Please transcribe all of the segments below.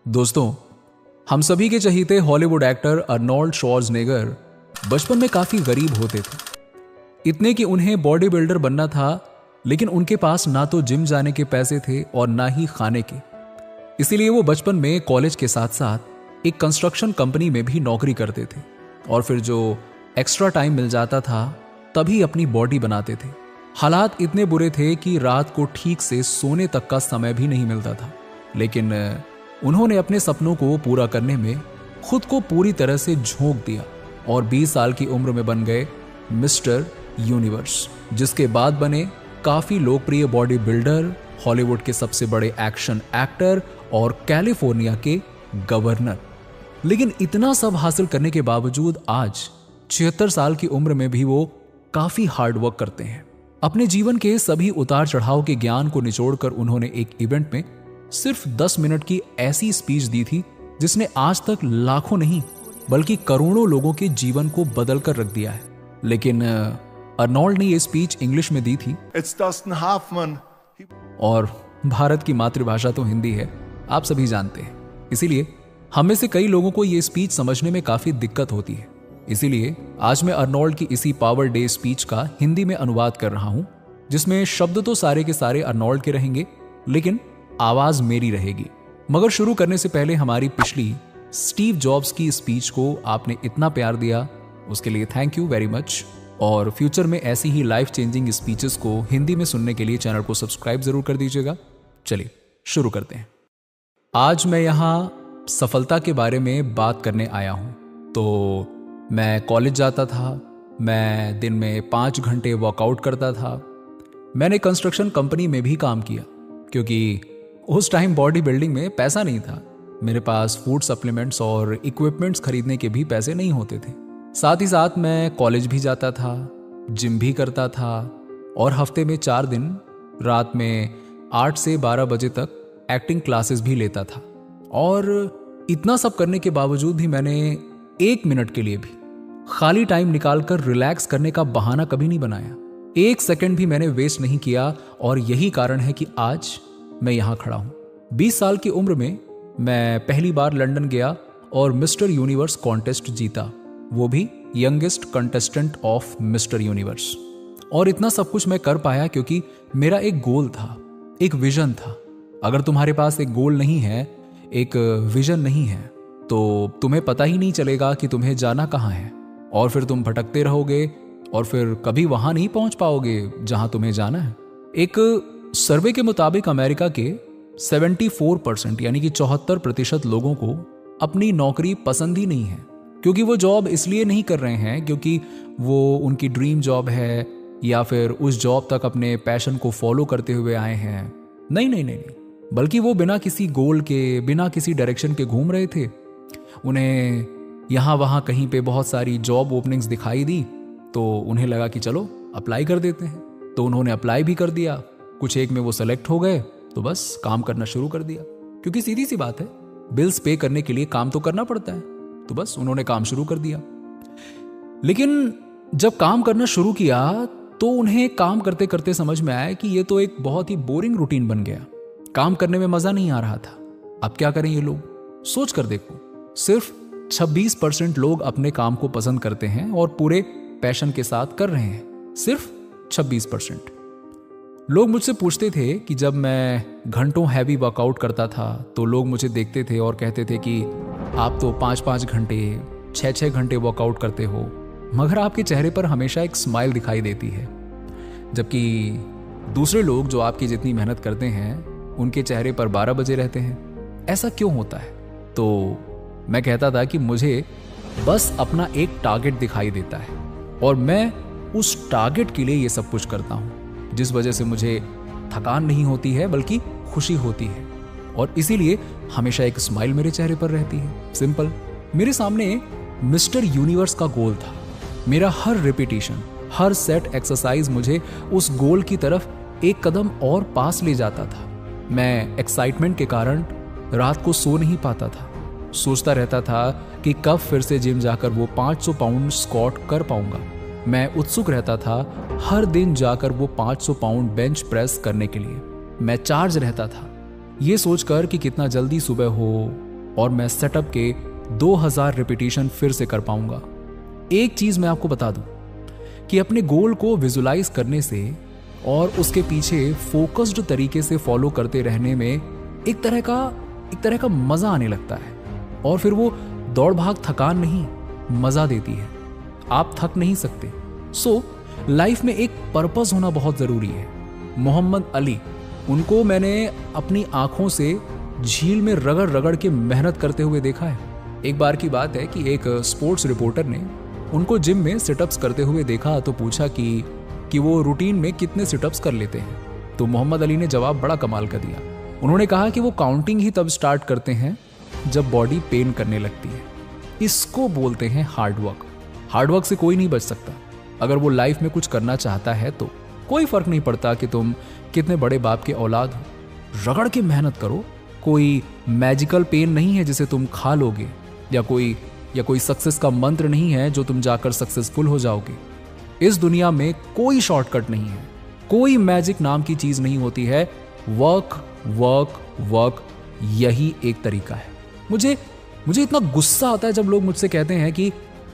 दोस्तों, हम सभी के चहीते हॉलीवुड एक्टर अर्नोल्ड श्वार्ज़नेगर बचपन में काफी गरीब होते थे। इतने कि उन्हें बॉडी बिल्डर बनना था, लेकिन उनके पास ना तो जिम जाने के पैसे थे और ना ही खाने के। इसीलिए वो बचपन में कॉलेज के साथ साथ एक कंस्ट्रक्शन कंपनी में भी नौकरी करते थे और फिर जो एक्स्ट्रा टाइम मिल जाता था तभी अपनी बॉडी बनाते थे। हालात इतने बुरे थे कि रात को ठीक से सोने तक का समय भी नहीं मिलता था, लेकिन उन्होंने अपने सपनों को पूरा करने में खुद को पूरी तरह से झोंक दिया और 20 साल की उम्र में बन गए मिस्टर यूनिवर्स, जिसके बाद बने काफी लोकप्रिय बॉडी बिल्डर, हॉलीवुड के सबसे बड़े एक्शन एक्टर और कैलिफोर्निया के गवर्नर। लेकिन इतना सब हासिल करने के बावजूद आज 76 साल की उम्र में भी वो काफी हार्ड वर्क करते हैं। अपने जीवन के सभी उतार चढ़ाव के ज्ञान को निचोड़कर उन्होंने एक इवेंट में सिर्फ 10 मिनट की ऐसी स्पीच दी थी जिसने आज तक लाखों नहीं बल्कि करोड़ों लोगों के जीवन को बदल कर रख दिया है। लेकिन अर्नोल्ड ने यह स्पीच इंग्लिश में दी थी और भारत की मातृभाषा तो हिंदी है, आप सभी जानते हैं। इसीलिए हम में से कई लोगों को यह स्पीच समझने में काफी दिक्कत होती है। इसीलिए आज मैं अर्नोल्ड की इसी पावर डे स्पीच का हिंदी में अनुवाद कर रहा हूं, जिसमें शब्द तो सारे के सारे अर्नोल्ड के रहेंगे लेकिन आवाज मेरी रहेगी। मगर शुरू करने से पहले हमारी पिछली स्टीव जॉब्स की स्पीच को आपने इतना प्यार दिया, उसके लिए थैंक यू वेरी मच। और फ्यूचर में ऐसी ही लाइफ चेंजिंग स्पीचेस को हिंदी में सुनने के लिए चैनल को सब्सक्राइब जरूर कर दीजिएगा। चलिए शुरू करते हैं। आज मैं यहाँ सफलता के बारे में बात करने आया हूँ। तो मैं कॉलेज जाता था, मैं दिन में 5 घंटे वर्कआउट करता था। मैंने कंस्ट्रक्शन कंपनी में भी काम किया क्योंकि उस टाइम बॉडी बिल्डिंग में पैसा नहीं था। मेरे पास फूड सप्लीमेंट्स और इक्विपमेंट्स खरीदने के भी पैसे नहीं होते थे। साथ ही साथ मैं कॉलेज भी जाता था, जिम भी करता था और हफ्ते में 4 दिन रात में 8 से 12 बजे तक एक्टिंग क्लासेस भी लेता था। और इतना सब करने के बावजूद भी मैंने 1 मिनट के लिए भी खाली टाइम निकालकर रिलैक्स करने का बहाना कभी नहीं बनाया। 1 सेकंड भी मैंने वेस्ट नहीं किया और यही कारण है कि आज मैं यहां खड़ा हूं। 20 साल की उम्र में मैं पहली बार लंदन गया और मिस्टर यूनिवर्स कॉन्टेस्ट जीता, वो भी youngest contestant of mister universe. और इतना सब कुछ मैं कर पाया क्योंकि मेरा एक गोल था, एक विजन था। अगर तुम्हारे पास एक गोल नहीं है, एक विजन नहीं है, तो तुम्हें पता ही नहीं चलेगा कि तुम्हें जाना कहाँ है और फिर तुम भटकते रहोगे और फिर कभी वहां नहीं पहुंच पाओगे जहां तुम्हें जाना है। एक सर्वे के मुताबिक अमेरिका के 74% यानी कि 74% लोगों को अपनी नौकरी पसंद ही नहीं है, क्योंकि वो जॉब इसलिए नहीं कर रहे हैं क्योंकि वो उनकी ड्रीम जॉब है या फिर उस जॉब तक अपने पैशन को फॉलो करते हुए आए हैं। नहीं, बल्कि वो बिना किसी गोल के, बिना किसी डायरेक्शन के घूम रहे थे। उन्हें यहाँ वहाँ कहीं पे बहुत सारी जॉब ओपनिंग्स दिखाई दी तो उन्हें लगा कि चलो अप्लाई कर देते हैं। तो उन्होंने अप्लाई भी कर दिया, कुछ एक में वो सेलेक्ट हो गए तो बस काम करना शुरू कर दिया, क्योंकि सीधी सी बात है, बिल्स पे करने के लिए काम तो करना पड़ता है। तो बस उन्होंने काम शुरू कर दिया। लेकिन जब काम करना शुरू किया तो उन्हें काम करते करते समझ में आया कि ये तो एक बहुत ही बोरिंग रूटीन बन गया, काम करने में मजा नहीं आ रहा था। अब क्या करें ये लोग? सोच कर देखो, सिर्फ 26% लोग अपने काम को पसंद करते हैं और पूरे पैशन के साथ कर रहे हैं, सिर्फ 26%। लोग मुझसे पूछते थे कि जब मैं घंटों हैवी वर्कआउट करता था तो लोग मुझे देखते थे और कहते थे कि आप तो 5-5 घंटे, 6-6 घंटे वर्कआउट करते हो, मगर आपके चेहरे पर हमेशा एक स्माइल दिखाई देती है। जबकि दूसरे लोग जो आपकी जितनी मेहनत करते हैं उनके चेहरे पर 12 बजे रहते हैं। ऐसा क्यों होता है? तो मैं कहता था कि मुझे बस अपना एक टारगेट दिखाई देता है और मैं उस टारगेट के लिए ये सब कुछ करता हूँ, जिस वजह से मुझे थकान नहीं होती है बल्कि खुशी होती है और इसीलिए हमेशा एक स्माइल मेरे चेहरे पर रहती है। सिंपल। मेरे सामने मिस्टर यूनिवर्स का गोल था। मेरा हर रिपीटिशन, हर सेट एक्सरसाइज मुझे उस गोल की तरफ एक कदम और पास ले जाता था। मैं एक्साइटमेंट के कारण रात को सो नहीं पाता था, सोचता रहता था कि कब फिर से जिम जाकर वो 500 पाउंड स्क्वाट कर पाऊंगा। मैं उत्सुक रहता था हर दिन जाकर वो 500 पाउंड बेंच प्रेस करने के लिए। मैं चार्ज रहता था ये सोचकर कि कितना जल्दी सुबह हो, और मैं सेटअप के 2000 रिपीटिशन फिर से कर पाऊंगा। एक चीज मैं आपको बता दूं कि अपने गोल को विजुलाइज करने से और उसके पीछे फोकस्ड तरीके से फॉलो करते रहने में एक तरह का मजा आने लगता है। और फिर वो दौड़ भाग थकान नहीं, मजा देती है। आप थक नहीं सकते। सो लाइफ में एक पर्पस होना बहुत जरूरी है। मोहम्मद अली, उनको मैंने अपनी आंखों से झील में रगड़ रगड़ के मेहनत करते हुए देखा है। एक बार की बात है कि एक स्पोर्ट्स रिपोर्टर ने उनको जिम में सिटअप्स करते हुए देखा तो पूछा कि वो रूटीन में कितने सिटअप्स कर लेते हैं। तो मोहम्मद अली ने जवाब बड़ा कमाल का दिया। उन्होंने कहा कि वो काउंटिंग ही तब स्टार्ट करते हैं जब बॉडी पेन करने लगती है। इसको बोलते हैं हार्डवर्क। हार्डवर्क से कोई नहीं बच सकता। अगर वो लाइफ में कुछ करना चाहता है तो कोई फर्क नहीं पड़ता कि तुम कितने बड़े बाप के औलाद हो, रगड़ के मेहनत करो। कोई मैजिकल पेन नहीं है जिसे तुम खा लोगे, या कोई सक्सेस का मंत्र नहीं है जो तुम जाकर सक्सेसफुल हो जाओगे। इस दुनिया में कोई शॉर्टकट नहीं है, कोई मैजिक नाम की चीज नहीं होती है। वर्क वर्क वर्क, यही एक तरीका है। मुझे इतना गुस्सा आता है जब लोग मुझसे कहते हैं कि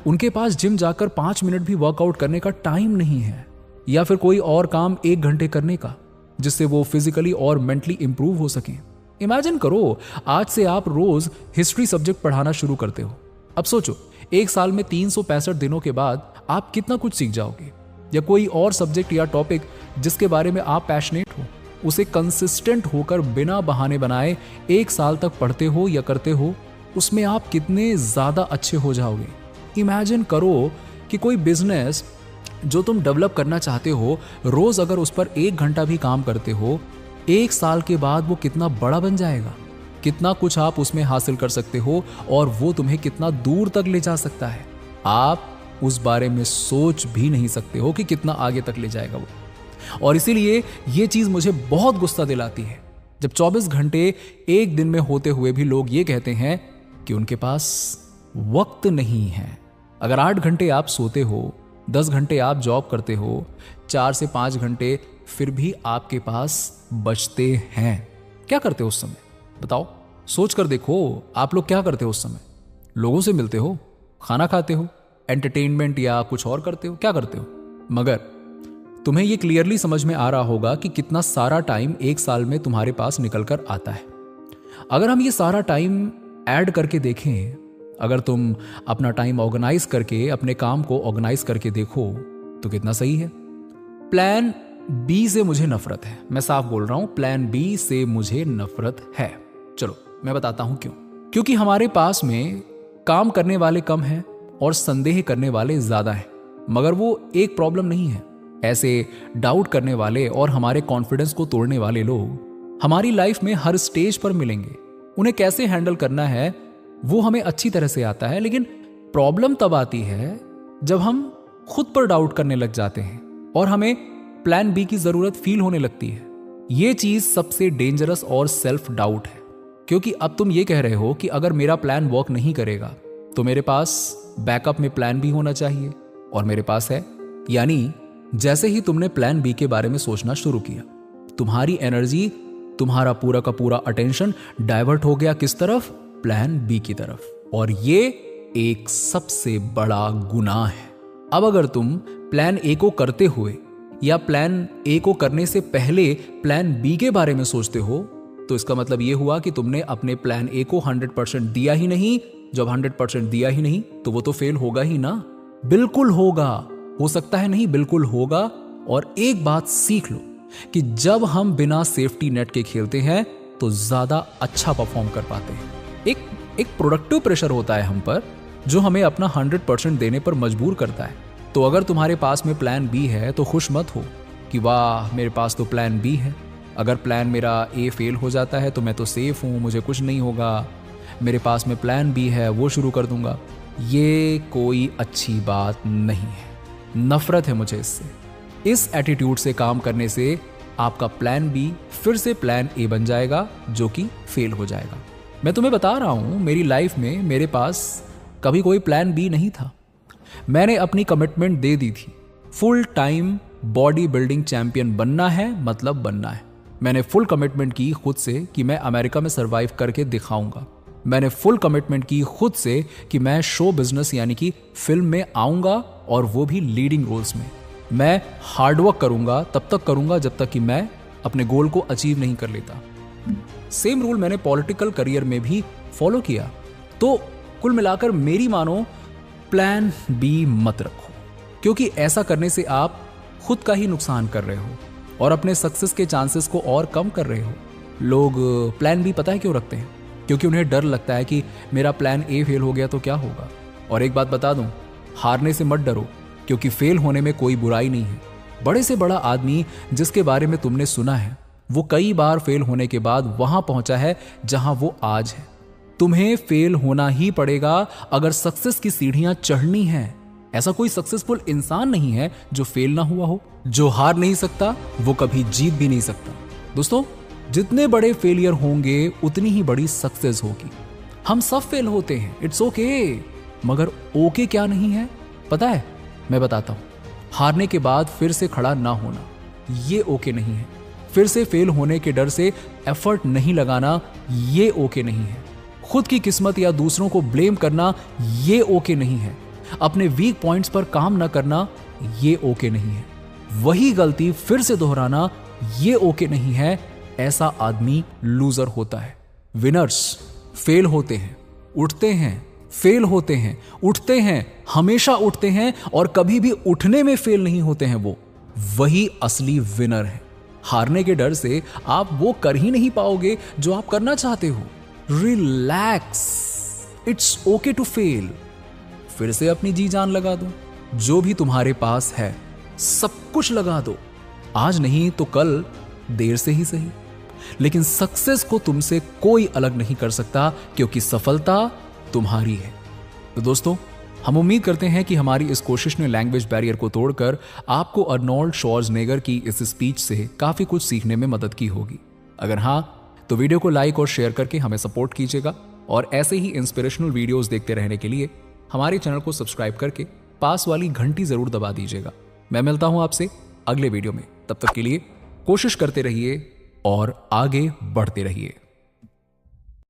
उनके पास जिम जाकर 5 मिनट भी वर्कआउट करने का टाइम नहीं है, या फिर कोई और काम 1 घंटे करने का जिससे वो फिजिकली और मेंटली इंप्रूव हो सकें। इमेजिन करो, आज से आप रोज हिस्ट्री सब्जेक्ट पढ़ाना शुरू करते हो। अब सोचो, 1 साल में 365 दिनों के बाद आप कितना कुछ सीख जाओगे। या कोई और सब्जेक्ट या टॉपिक जिसके बारे में आप पैशनेट हो, उसे कंसिस्टेंट होकर बिना बहाने बनाए 1 साल तक पढ़ते हो या करते हो, उसमें आप कितने ज्यादा अच्छे हो जाओगे। इमेजिन करो कि कोई बिजनेस जो तुम डेवलप करना चाहते हो, रोज अगर उस पर 1 घंटा भी काम करते हो, 1 साल के बाद वो कितना बड़ा बन जाएगा, कितना कुछ आप उसमें हासिल कर सकते हो और वो तुम्हें कितना दूर तक ले जा सकता है। आप उस बारे में सोच भी नहीं सकते हो कि कितना आगे तक ले जाएगा वो। और इसीलिए ये चीज मुझे बहुत गुस्सा दिलाती है जब 24 घंटे एक दिन में होते हुए भी लोग ये कहते हैं कि उनके पास वक्त नहीं है। अगर 8 घंटे आप सोते हो, 10 घंटे आप जॉब करते हो, 4 से 5 घंटे फिर भी आपके पास बचते हैं, क्या करते हो उस समय? बताओ, सोच कर देखो, आप लोग क्या करते हो उस समय? लोगों से मिलते हो, खाना खाते हो, एंटरटेनमेंट या कुछ और करते हो, क्या करते हो? मगर तुम्हें यह क्लियरली समझ में आ रहा होगा कि कितना सारा टाइम 1 साल में तुम्हारे पास निकल कर आता है। अगर हम ये सारा टाइम ऐड करके देखें, अगर तुम अपना टाइम ऑर्गेनाइज करके अपने काम को ऑर्गेनाइज करके देखो तो कितना सही है। प्लान बी से मुझे नफरत है, मैं साफ बोल रहा हूं, प्लान बी से मुझे नफरत है। चलो मैं बताता हूं क्यों। क्योंकि हमारे पास में काम करने वाले कम हैं और संदेह करने वाले ज्यादा हैं। मगर वो एक प्रॉब्लम नहीं है। ऐसे डाउट करने वाले और हमारे कॉन्फिडेंस को तोड़ने वाले लोग हमारी लाइफ में हर स्टेज पर मिलेंगे। उन्हें कैसे हैंडल करना है वो हमें अच्छी तरह से आता है, लेकिन प्रॉब्लम तब आती है जब हम खुद पर डाउट करने लग जाते हैं और हमें प्लान बी की जरूरत फील होने लगती है। यह चीज सबसे डेंजरस और सेल्फ डाउट है, क्योंकि अब तुम ये कह रहे हो कि अगर मेरा प्लान वर्क नहीं करेगा तो मेरे पास बैकअप में प्लान बी होना चाहिए, और मेरे पास है। यानी जैसे ही तुमने प्लान बी के बारे में सोचना शुरू किया, तुम्हारी एनर्जी, तुम्हारा पूरा का पूरा अटेंशन डाइवर्ट हो गया किस तरफ? प्लान बी की तरफ। और ये एक सबसे बड़ा गुनाह है। अब अगर तुम प्लान ए को करते हुए या प्लान ए को करने से पहले प्लान बी के बारे में सोचते हो, तो इसका मतलब यह हुआ कि तुमने अपने प्लान ए को 100% दिया ही नहीं। जब 100% दिया ही नहीं तो वो तो फेल होगा ही ना। बिल्कुल होगा, हो सकता है नहीं, बिल्कुल होगा। और एक बात सीख लो कि जब हम बिना सेफ्टी नेट के खेलते हैं तो ज्यादा अच्छा परफॉर्म कर पाते हैं। एक प्रोडक्टिव प्रेशर होता है हम पर, जो हमें अपना 100% देने पर मजबूर करता है। तो अगर तुम्हारे पास में प्लान बी है तो खुश मत हो कि वाह मेरे पास तो प्लान बी है। अगर प्लान मेरा ए फेल हो जाता है तो मैं तो सेफ हूं, मुझे कुछ नहीं होगा। मेरे पास में प्लान बी है, वो शुरू कर दूंगा। ये कोई अच्छी बात नहीं है। नफरत है मुझे इससे। इस एटीट्यूड से काम करने से आपका प्लान बी फिर से प्लान ए बन जाएगा, जो कि फेल हो जाएगा। मैं तुम्हें बता रहा हूं, मेरी लाइफ में मेरे पास कभी कोई प्लान बी नहीं था। मैंने अपनी कमिटमेंट दे दी थी, full time body building champion बनना है, मतलब बनना है। मैंने फुल कमिटमेंट की खुद से कि मैं अमेरिका में सर्वाइव करके दिखाऊंगा। मैंने फुल कमिटमेंट की खुद से कि मैं शो बिजनेस यानी कि फिल्म में आऊंगा और वो भी लीडिंग रोल्स में। मैं हार्डवर्क करूंगा, तब तक करूंगा जब तक कि मैं अपने गोल को अचीव नहीं कर लेता। सेम रूल मैंने पॉलिटिकल करियर में भी फॉलो किया। तो कुल मिलाकर मेरी मानो, प्लान बी मत रखो, क्योंकि ऐसा करने से आप खुद का ही नुकसान कर रहे हो और अपने सक्सेस के चांसेस को और कम कर रहे हो। लोग प्लान बी पता है क्यों रखते हैं? क्योंकि उन्हें डर लगता है कि मेरा प्लान ए फेल हो गया तो क्या होगा। और एक बात बता दूं, हारने से मत डरो, क्योंकि फेल होने में कोई बुराई नहीं है। बड़े से बड़ा आदमी जिसके बारे में तुमने सुना है, वो कई बार फेल होने के बाद वहां पहुंचा है जहां वो आज है। तुम्हें फेल होना ही पड़ेगा अगर सक्सेस की सीढ़ियां चढ़नी है। ऐसा कोई सक्सेसफुल इंसान नहीं है जो फेल ना हुआ हो। जो हार नहीं सकता वो कभी जीत भी नहीं सकता। दोस्तों, जितने बड़े फेलियर होंगे उतनी ही बड़ी सक्सेस होगी। हम सब फेल होते हैं, इट्स ओके। मगर ओके क्या नहीं है पता है? मैं बताता हूं। हारने के बाद फिर से खड़ा ना होना, ये ओके नहीं है। फिर से फेल होने के डर से एफर्ट नहीं लगाना, ये ओके नहीं है। खुद की किस्मत या दूसरों को ब्लेम करना, ये ओके नहीं है। अपने वीक पॉइंट्स पर काम न करना, ये ओके नहीं है। वही गलती फिर से दोहराना, ये ओके नहीं है। ऐसा आदमी लूजर होता है। विनर्स फेल होते हैं, उठते हैं, फेल होते हैं, उठते हैं, हमेशा उठते हैं और कभी भी उठने में फेल नहीं होते हैं। वो वही असली विनर है। हारने के डर से आप वो कर ही नहीं पाओगे जो आप करना चाहते हो। Relax, it's okay to fail. फिर से अपनी जी जान लगा दो। जो भी तुम्हारे पास है सब कुछ लगा दो। आज नहीं तो कल, देर से ही सही, लेकिन सक्सेस को तुमसे कोई अलग नहीं कर सकता, क्योंकि सफलता तुम्हारी है। तो दोस्तों, हम उम्मीद करते हैं कि हमारी इस कोशिश ने लैंग्वेज बैरियर को तोड़कर आपको अर्नोल्ड श्वार्ज़नेगर की इस स्पीच से काफी कुछ सीखने में मदद की होगी। अगर हां, तो वीडियो को लाइक और शेयर करके हमें सपोर्ट कीजिएगा और ऐसे ही इंस्पिरेशनल वीडियोस देखते रहने के लिए हमारे चैनल को सब्सक्राइब करके पास वाली घंटी जरूर दबा दीजिएगा। मैं मिलता हूं आपसे अगले वीडियो में। तब तक के लिए कोशिश करते रहिए और आगे बढ़ते रहिए।